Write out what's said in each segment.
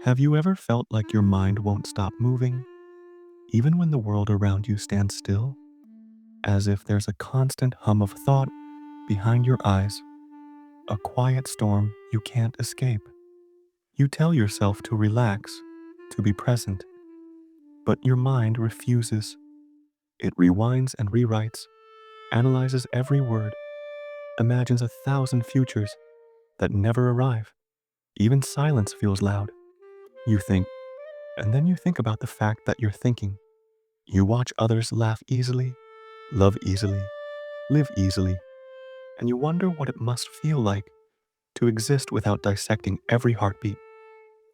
Have you ever felt like your mind won't stop moving, even when the world around you stands still, as if there's a constant hum of thought behind your eyes, a quiet storm you can't escape? You tell yourself to relax, to be present, but your mind refuses. It rewinds and rewrites, analyzes every word, imagines 1,000 futures that never arrive. Even silence feels loud. You think, and then you think about the fact that you're thinking. You watch others laugh easily, love easily, live easily, and you wonder what it must feel like to exist without dissecting every heartbeat.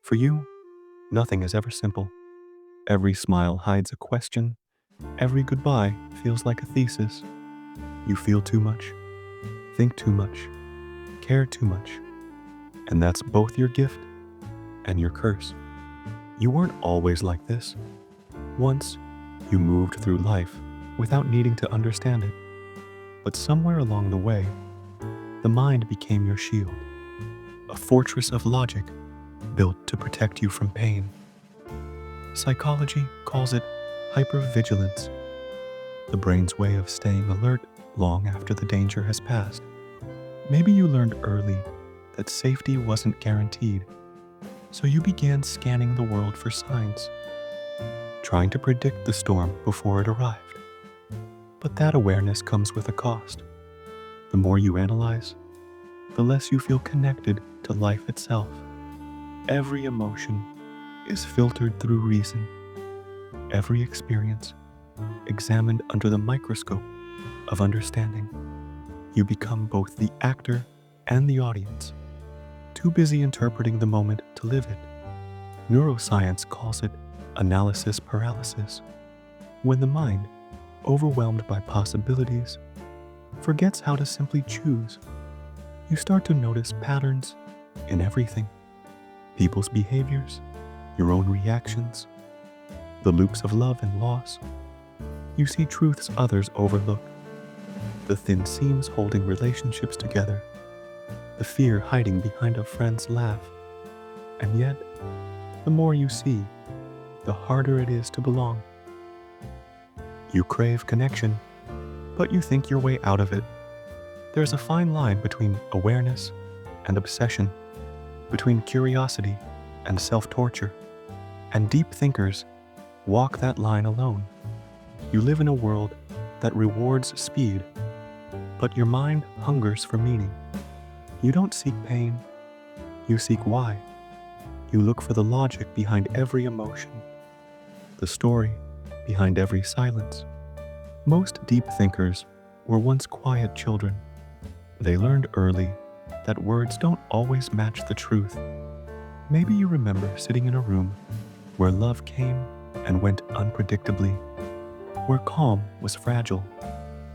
For you, nothing is ever simple. Every smile hides a question. Every goodbye feels like a thesis. You feel too much, think too much, care too much. And that's both your gift and your curse. You weren't always like this. Once, you moved through life without needing to understand it. But somewhere along the way, the mind became your shield, a fortress of logic built to protect you from pain. Psychology calls it hypervigilance, the brain's way of staying alert long after the danger has passed. Maybe you learned early that safety wasn't guaranteed, so you began scanning the world for signs, trying to predict the storm before it arrived. But that awareness comes with a cost. The more you analyze, the less you feel connected to life itself. Every emotion is filtered through reason. Every experience examined under the microscope of understanding. You become both the actor and the audience, too busy interpreting the moment to live it. Neuroscience calls it analysis paralysis, when the mind, overwhelmed by possibilities, forgets how to simply choose. You start to notice patterns in everything: people's behaviors, your own reactions, the loops of love and loss. You see truths others overlook, the thin seams holding relationships together, the fear hiding behind a friend's laugh. And yet, the more you see, the harder it is to belong. You crave connection, but you think your way out of it. There's a fine line between awareness and obsession, between curiosity and self-torture, and deep thinkers walk that line alone. You live in a world that rewards speed, but your mind hungers for meaning. You don't seek pain, you seek why. You look for the logic behind every emotion, the story behind every silence. Most deep thinkers were once quiet children. They learned early that words don't always match the truth. Maybe you remember sitting in a room where love came and went unpredictably, where calm was fragile.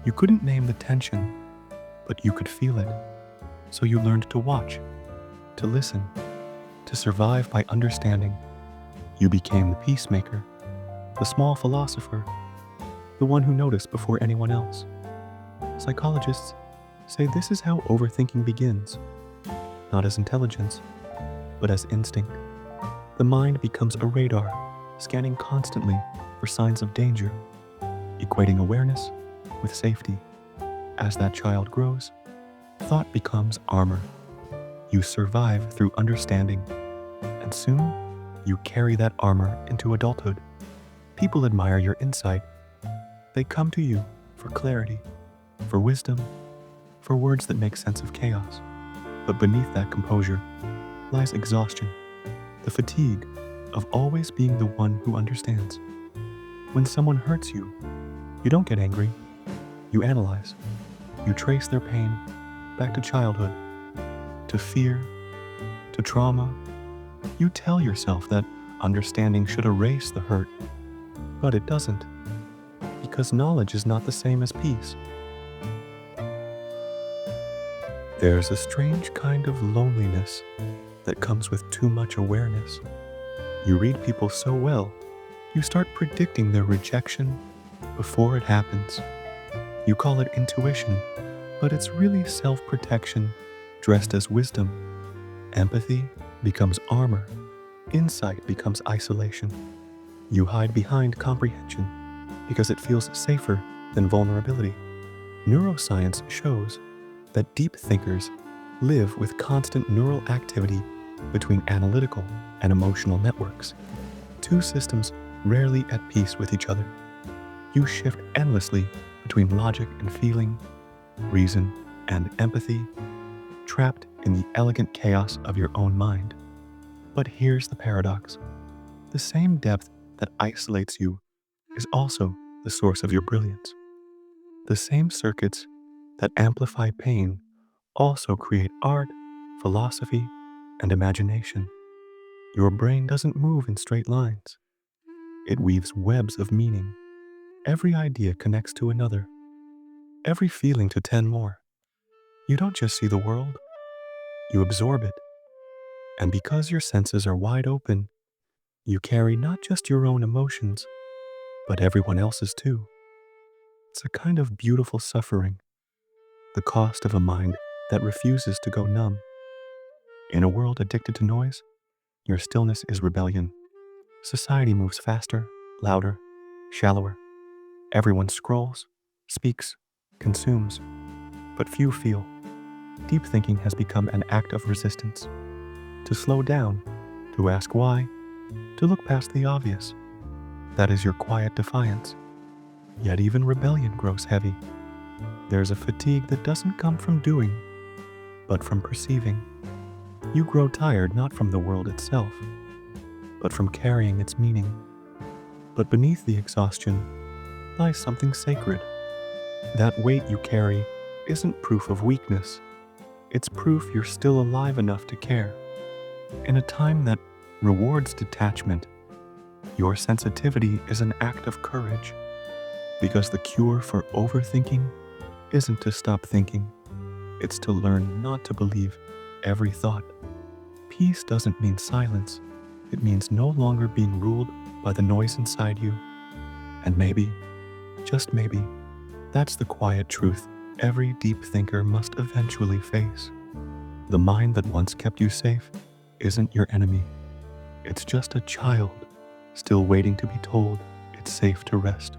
You couldn't name the tension, but you could feel it. So you learned to watch, to listen, to survive by understanding. You became the peacemaker, the small philosopher, the one who noticed before anyone else. Psychologists say this is how overthinking begins, not as intelligence, but as instinct. The mind becomes a radar, scanning constantly for signs of danger, equating awareness with safety. As that child grows, thought becomes armor. You survive through understanding, and soon you carry that armor into adulthood. People admire your insight. They come to you for clarity, for wisdom, for words that make sense of chaos. But beneath that composure lies exhaustion, the fatigue of always being the one who understands. When someone hurts you, you don't get angry. You analyze. You trace their pain back to childhood, to fear, to trauma. You tell yourself that understanding should erase the hurt, but it doesn't, because knowledge is not the same as peace. There's a strange kind of loneliness that comes with too much awareness. You read people so well, you start predicting their rejection before it happens. You call it intuition, but it's really self-protection dressed as wisdom. Empathy becomes armor. Insight becomes isolation. You hide behind comprehension because it feels safer than vulnerability. Neuroscience shows that deep thinkers live with constant neural activity between analytical and emotional networks, two systems rarely at peace with each other. You shift endlessly between logic and feeling, reason and empathy, trapped in the elegant chaos of your own mind. But here's the paradox: the same depth that isolates you is also the source of your brilliance. The same circuits that amplify pain also create art, philosophy, and imagination. Your brain doesn't move in straight lines, it weaves webs of meaning. Every idea connects to another, every feeling to 10 more. You don't just see the world, you absorb it. And because your senses are wide open, you carry not just your own emotions, but everyone else's too. It's a kind of beautiful suffering, the cost of a mind that refuses to go numb. In a world addicted to noise, your stillness is rebellion. Society moves faster, louder, shallower. Everyone scrolls, speaks, consumes, but few feel. Deep thinking has become an act of resistance. To slow down, to ask why, to look past the obvious. That is your quiet defiance. Yet even rebellion grows heavy. There's a fatigue that doesn't come from doing, but from perceiving. You grow tired not from the world itself, but from carrying its meaning. But beneath the exhaustion lies something sacred. That weight you carry isn't proof of weakness. It's proof you're still alive enough to care. In a time that rewards detachment, your sensitivity is an act of courage, because the cure for overthinking isn't to stop thinking, it's to learn not to believe every thought. Peace doesn't mean silence, it means no longer being ruled by the noise inside you. And maybe, just maybe, that's the quiet truth every deep thinker must eventually face. The mind that once kept you safe isn't your enemy. It's just a child, still waiting to be told it's safe to rest.